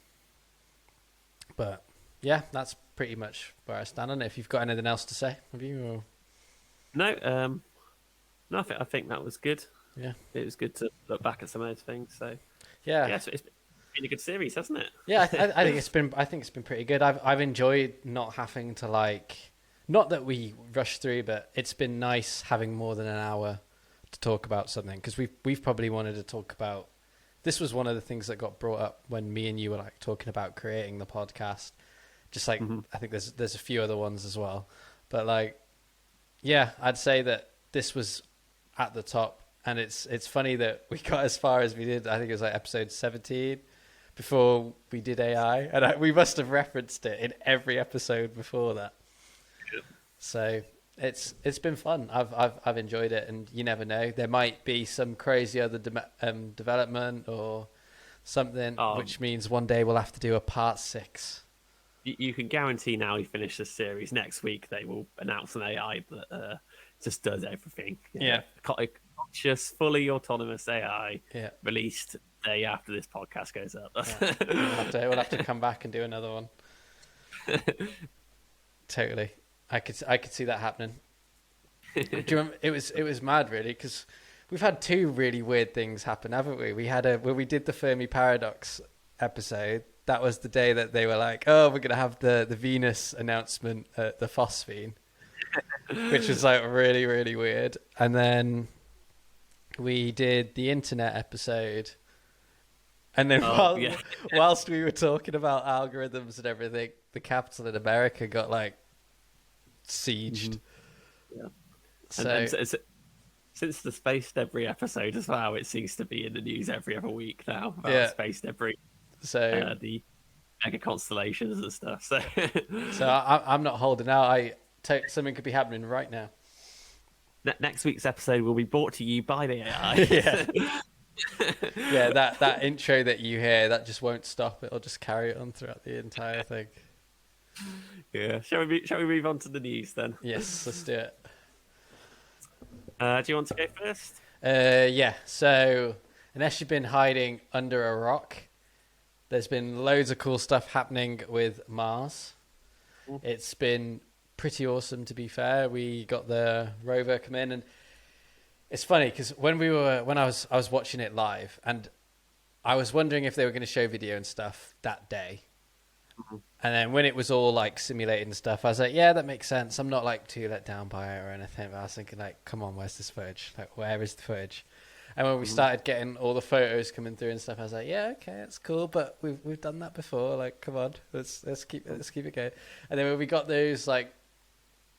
But yeah, that's pretty much where I stand on it. If you've got anything else to say, have you? Or... No, I think that was good. Yeah, It was good to look back at some of those things. So yeah, yeah, it's been a good series, hasn't it? yeah. I think it's been. I think it's been pretty good. I've enjoyed not having to like. Not that we rush through, but it's been nice having more than an hour to talk about something, because we've probably wanted to talk about. This was one of the things that got brought up when me and you were like talking about creating the podcast. Just like I think there's a few other ones as well, but like yeah, I'd say that this was at the top, and it's funny that we got as far as we did. I think it was like episode 17 before we did AI, and we must have referenced it in every episode before that. Yep. So it's been fun. I've enjoyed it, and you never know, there might be some crazy other development or something, which means one day we'll have to do a part 6. You can guarantee now, you finish this series next week, they will announce an AI that just does everything. Yeah. Conscious, fully autonomous AI Yeah. released the day after this podcast goes up. Yeah. We'll have to come back and do another one. Totally. I could see that happening. Do you remember, it was mad really, because we've had 2 really weird things happen, haven't we? We had when we did the Fermi Paradox episode, that was the day that they were like, oh, we're going to have the Venus announcement at the phosphine, which was like really, really weird. And then we did the internet episode. And then whilst we were talking about algorithms and everything, the Capitol in America got like sieged. Yeah. So, and since the space debris episode as well, it seems to be in the news every other week now about space debris. So the mega constellations and stuff. So I'm not holding out. Something could be happening right now. Next week's episode will be brought to you by the AI. Yeah. Yeah, that intro that you hear, that just won't stop. It'll just carry on throughout the entire thing. Yeah. Shall we move on to the news then? Yes, let's do it. Do you want to go first? Yeah. So, unless you've been hiding under a rock, there's been loads of cool stuff happening with Mars. It's been pretty awesome, to be fair. We got the rover come in, and it's funny because when I was watching it live, and I was wondering if they were going to show video and stuff that day. And then when it was all like simulated and stuff, I was like, yeah, that makes sense. I'm not like too let down by it or anything. But I was thinking like, come on, where's this footage? Like, where is the footage? And when we started getting all the photos coming through and stuff, I was like, yeah, okay, that's cool, but we've done that before. Like, come on, let's keep it going. And then when we got those like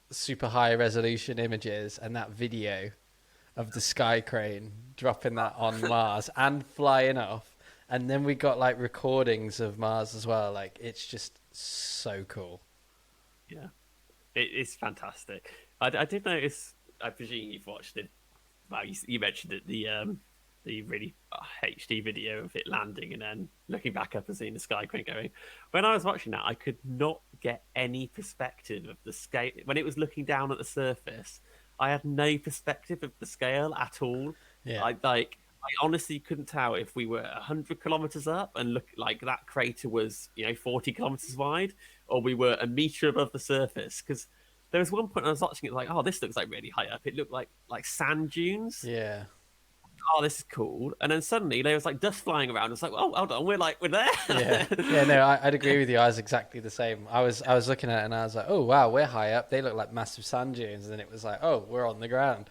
super high resolution images and that video of the sky crane dropping that on Mars and flying off, and then we got like recordings of Mars as well. Like, it's just so cool. Yeah, it's fantastic. I did notice. I presume you've watched it. Well, you mentioned it. The really HD video of it landing and then looking back up and seeing the sky crane going. When I was watching that, I could not get any perspective of the scale. When it was looking down at the surface, I had no perspective of the scale at all. Yeah. I honestly couldn't tell if we were 100 kilometers up and look like that crater was 40 kilometers wide, or we were a meter above the surface. Because there was one point I was watching it like, oh, this looks like really high up. It looked like sand dunes. Yeah. Oh, this is cool. And then suddenly there was like dust flying around. It's like, oh, hold on, we're there. Yeah. No, I'd agree with you. I was exactly the same. I was looking at it and I was like, oh wow, we're high up. They look like massive sand dunes. And then it was like, oh, we're on the ground.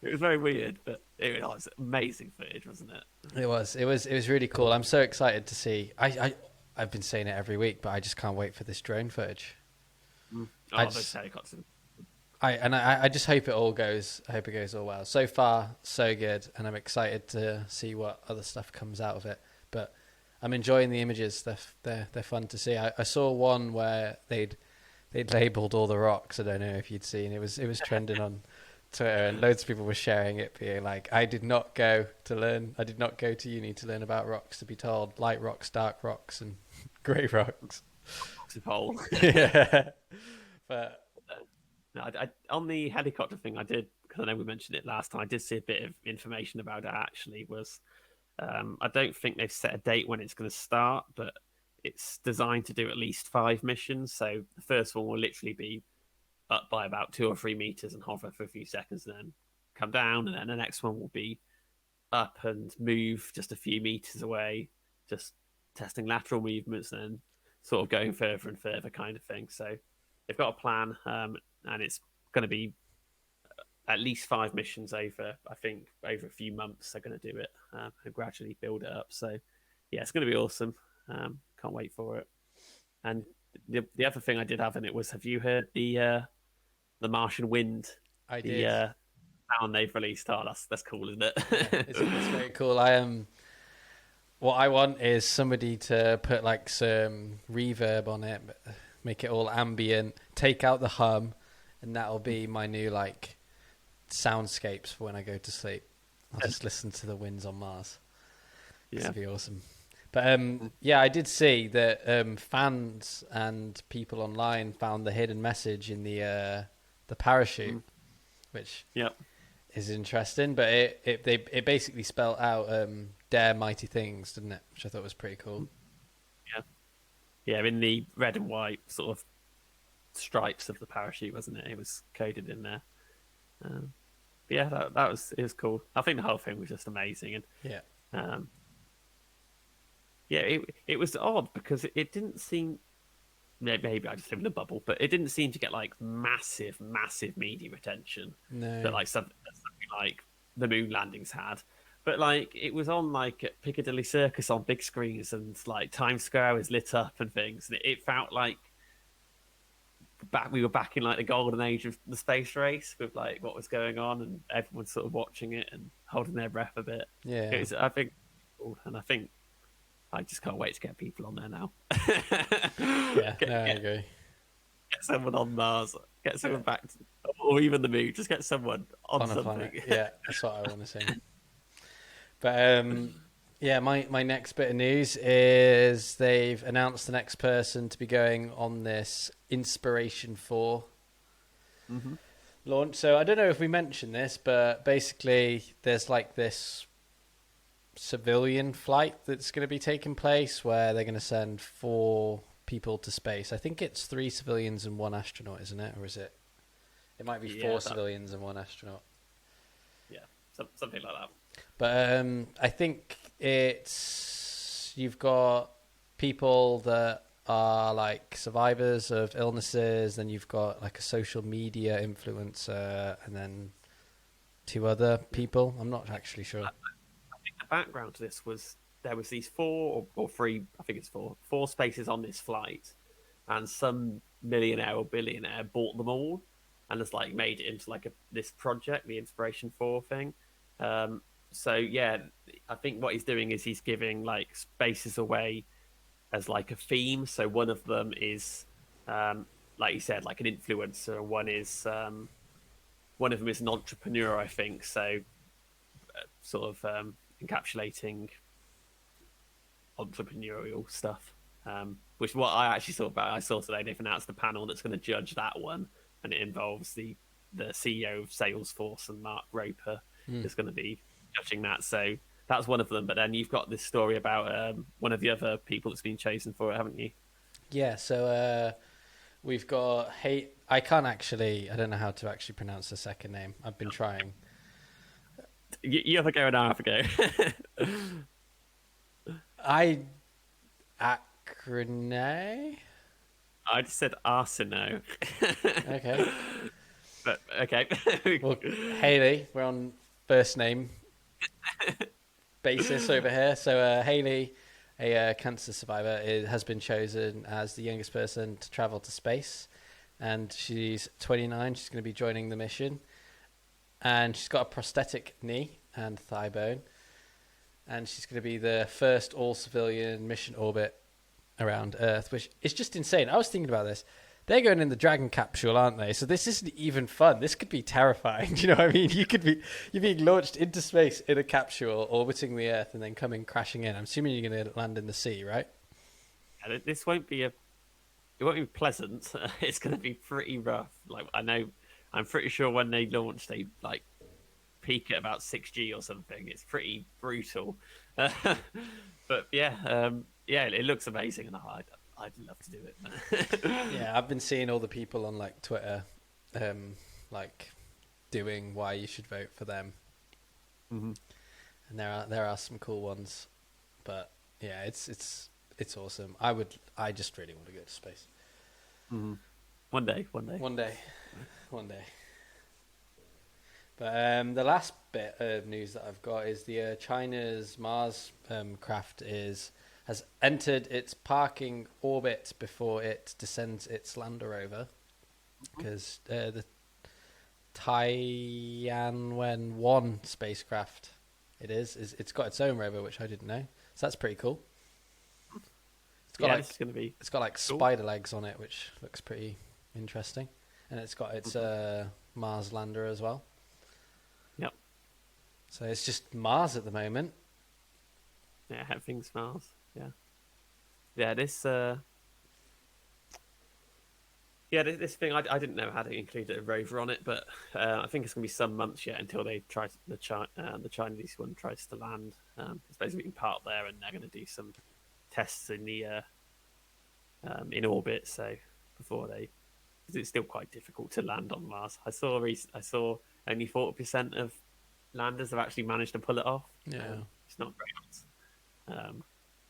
It was very weird, but it was amazing footage, wasn't it? It was really cool. I'm so excited to see. I've been saying it every week, but I just can't wait for this drone footage. Those helicopters. I just hope it all goes. I hope it goes all well. So far, so good, and I'm excited to see what other stuff comes out of it. But I'm enjoying the images. They're fun to see. I saw one where they'd labelled all the rocks. I don't know if you'd seen. It was trending on Twitter, and loads of people were sharing it, being like, I did not go to uni to learn about rocks to be told light rocks, dark rocks, and grey rocks. Hole. Yeah, but. No, on the helicopter thing, I did, because I know we mentioned it last time, I did see a bit of information about it actually. I don't think they've set a date when it's going to start, but it's designed to do at least 5 missions. So the first one will literally be up by about 2 or 3 meters and hover for a few seconds and then come down. And then the next one will be up and move just a few meters away, just testing lateral movements and then sort of going further and further kind of thing. So they've got a plan. And it's going to be at least 5 missions over a few months. They're going to do it and gradually build it up. So, yeah, it's going to be awesome. Can't wait for it. And the other thing I did have in it was, have you heard the Martian Wind? I did. The sound they've released. Oh, that's cool, isn't it? Yeah, it's very cool. What I want is somebody to put like some reverb on it, make it all ambient, take out the hum. And that'll be my new like soundscapes for when I go to sleep. I'll just listen to the winds on Mars. Yeah, that'd be awesome. But I did see that fans and people online found the hidden message in the parachute, which is interesting. But it basically spelled out "Dare Mighty Things," didn't it? Which I thought was pretty cool. Yeah, in the red and white sort of stripes of the parachute, wasn't it? It was coded in there. But yeah, it was cool. I think the whole thing was just amazing, and it was odd because it didn't seem. Maybe I just live in a bubble, but it didn't seem to get like massive media attention. No, that like something like the moon landings had. But like it was on like at Piccadilly Circus on big screens, and like Times Square was lit up and things, and it felt like we were back in like the golden age of the space race with like what was going on, and everyone sort of watching it and holding their breath a bit. Yeah, I think I just can't wait to get people on there now. I agree. Get someone on Mars, get someone back, or even the moon. Just get someone on something. Planet. Yeah, that's what I want to see. But my next bit of news is they've announced the next person to be going on this Inspiration 4 launch. So I don't know if we mentioned this, but basically there's like this civilian flight that's going to be taking place where they're going to send 4 people to space. I think it's 3 civilians and 1 astronaut, isn't it? Or is it? It might be 4 civilians and 1 astronaut. Yeah, something like that. But I think you've got people that are like survivors of illnesses, then you've got like a social media influencer, and then two other people. I'm not actually sure. The background to this was there was these four or three, I think it's four spaces on this flight, and some millionaire or billionaire bought them all, and has like made it into like this project, the Inspiration 4 thing. So yeah, I think what he's doing is he's giving like spaces away as like a theme. So one of them is, like you said, like an influencer, and one of them is an entrepreneur, I think. So sort of encapsulating entrepreneurial stuff, which is what I actually thought about. I saw today they've announced the panel that's going to judge that one, and it involves the CEO of Salesforce and Mark Roper is going to be judging that. So that's one of them. But then you've got this story about one of the other people that's been chosen for it, haven't you? Yeah, so we've got I can't actually. I don't know how to actually pronounce the second name. I've been trying. You have a go and I have a go. Acrone. I just said Arseno. Okay. But okay. Well, Haley, we're on first name basis over here. So Haley, a cancer survivor, has been chosen as the youngest person to travel to space, and she's 29. She's going to be joining the mission, and she's got a prosthetic knee and thigh bone, and she's going to be the first all-civilian mission orbit around Earth, which is just insane. I was thinking about this. They're going in the Dragon capsule, aren't they? So this isn't even fun. This could be terrifying. Do you know what I mean? You're being launched into space in a capsule orbiting the Earth and then coming crashing in. I'm assuming you're going to land in the sea, right? This won't be it won't be pleasant. It's going to be pretty rough. Like I'm pretty sure when they launch, they like peak at about 6G or something. It's pretty brutal. But yeah, it looks amazing, and I'd love to do it. Yeah, I've been seeing all the people on like Twitter, like doing why you should vote for them, and there are some cool ones, but yeah, it's awesome. I just really want to go to space. One day. But the last bit of news that I've got is the China's Mars craft has entered its parking orbit before it descends its lander rover, because the Tianwen-1 spacecraft it's got its own rover, which I didn't know. So that's pretty cool. It's going to be. It's got like cool. Spider legs on it, which looks pretty interesting, and it's got its Mars lander as well. Yep. So it's just Mars at the moment. Yeah, everything's Mars. Yeah. This thing I didn't know how to include a rover on it, but I think it's going to be some months yet until they try the Chinese one tries to land. It's basically being parked there, and they're going to do some tests in the in orbit. So before because it's still quite difficult to land on Mars. I saw only 40% of landers have actually managed to pull it off. Yeah, it's not great.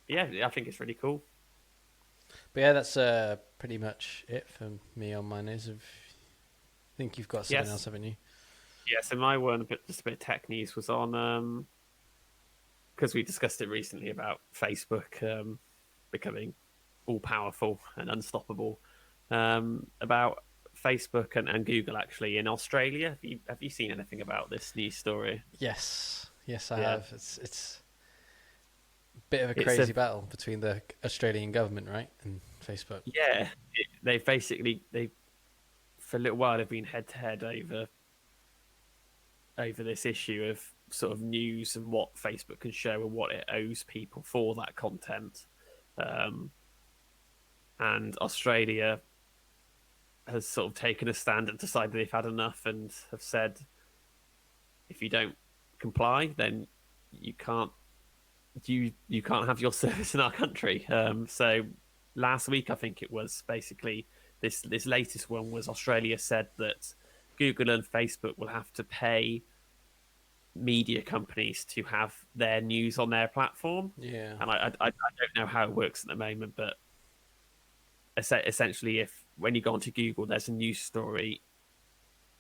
Yeah, I think it's really cool. But yeah, that's pretty much it for me on my news. I think you've got something else, haven't you? Yeah, so my one, just a bit of tech news, was on because we discussed it recently about Facebook becoming all powerful and unstoppable. About Facebook and Google actually in Australia. Have you seen anything about this news story? Yes, I have. It's a bit of a crazy battle between the Australian government, right, and Facebook. Yeah, they for a little while they've been head to head over this issue of sort of news and what Facebook can show and what it owes people for that content. And Australia has sort of taken a stand and decided they've had enough and have said, if you don't comply, then you can't have your service in our country. So last week, I think it was basically this latest one was Australia said that Google and Facebook will have to pay media companies to have their news on their platform. Yeah. And I don't know how it works at the moment, but essentially, if when you go onto Google, there's a news story,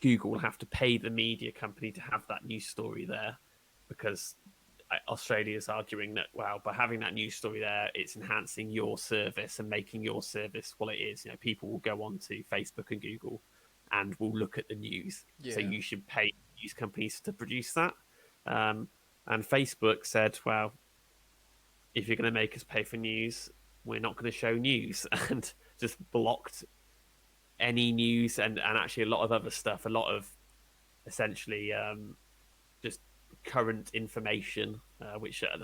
Google will have to pay the media company to have that news story there, because Australia is arguing that, well, by having that news story there, it's enhancing your service and making your service what it is. People will go on to Facebook and Google and will look at the news. Yeah. So you should pay news companies to produce that. And Facebook said, well, if you're going to make us pay for news, we're not going to show news, and just blocked any news and actually a lot of other stuff, a lot of essentially just current information, which at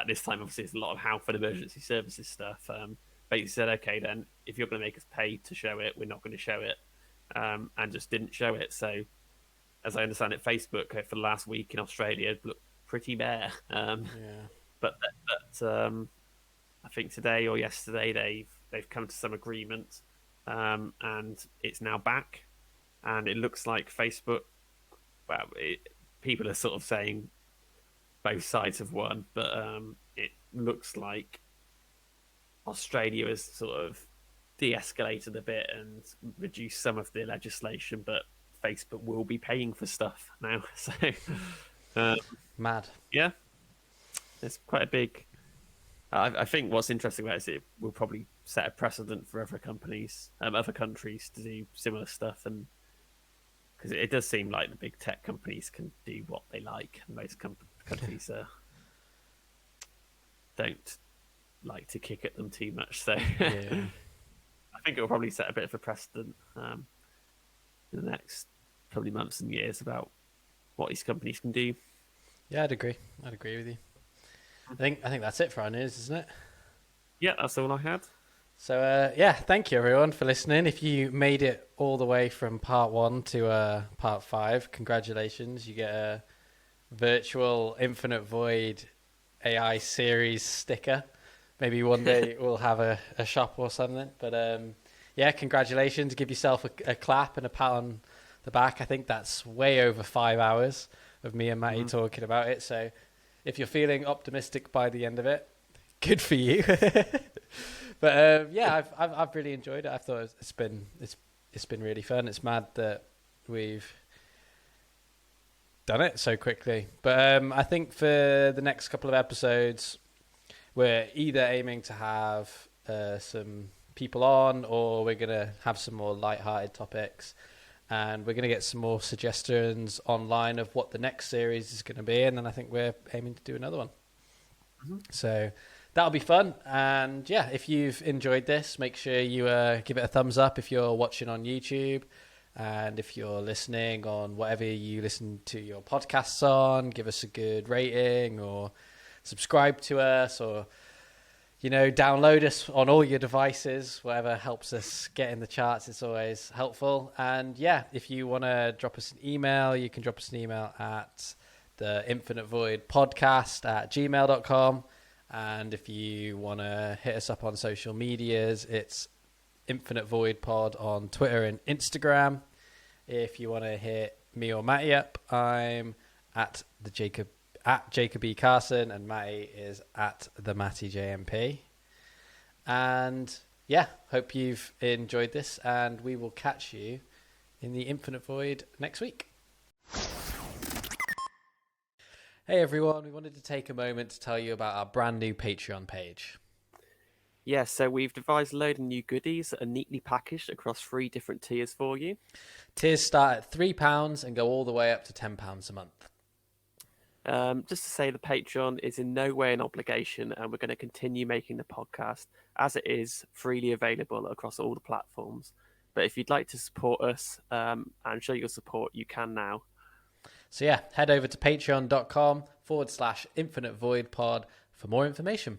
this time, obviously, is a lot of health and emergency services stuff. Basically said, okay, then if you're going to make us pay to show it, we're not going to show it, and just didn't show it. So, as I understand it, Facebook for the last week in Australia looked pretty bare. But I think today or yesterday they've come to some agreement, and it's now back, and it looks like Facebook. Well, people are sort of saying both sides have won, but it looks like Australia has sort of de-escalated a bit and reduced some of the legislation, but Facebook will be paying for stuff now. So Mad. Yeah, it's quite a big. I think what's interesting about it is it will probably set a precedent for other companies, other countries to do similar stuff, and because it does seem like the big tech companies can do what they like, and most countries don't like to kick at them too much. So Yeah. I think it will probably set a bit of a precedent in the next probably months and years about what these companies can do. Yeah, I'd agree with you. I think that's it for our news, isn't it? Yeah, that's all I had. So yeah, thank you everyone for listening. If you made it all the way from part 1 to part 5, congratulations. You get a virtual Infinite Void AI series sticker. Maybe one day we'll have a shop or something. But yeah, congratulations. Give yourself a clap and a pat on the back. I think that's way over 5 hours of me and Matty talking about it. So if you're feeling optimistic by the end of it, good for you. But yeah, I've really enjoyed it. I thought it's been really fun. It's mad that we've done it so quickly. But I think for the next couple of episodes, we're either aiming to have some people on, or we're gonna have some more light-hearted topics, and we're gonna get some more suggestions online of what the next series is gonna be, and then I think we're aiming to do another one. So that'll be fun. And yeah, if you've enjoyed this, make sure you give it a thumbs up if you're watching on YouTube, and if you're listening on whatever you listen to your podcasts on, give us a good rating, or subscribe to us, or download us on all your devices. Whatever helps us get in the charts, it's always helpful. And yeah, if you want to drop us an email, you can drop us an email at the Infinite Void podcast at gmail.com. And if you want to hit us up on social medias, it's Infinite Void Pod on Twitter and Instagram. If you want to hit me or Matty up, I'm at Jacob E. Carson, and Matty is at the Matty JMP. And yeah, hope you've enjoyed this, and we will catch you in the Infinite Void next week. Hey everyone, we wanted to take a moment to tell you about our brand new Patreon page. Yeah, so we've devised a load of new goodies that are neatly packaged across 3 different tiers for you. Tiers start at £3 and go all the way up to £10 a month. Just to say, the Patreon is in no way an obligation, and we're going to continue making the podcast as it is, freely available across all the platforms. But if you'd like to support us and show your support, you can now. So yeah, head over to patreon.com/Infinite Void Pod for more information.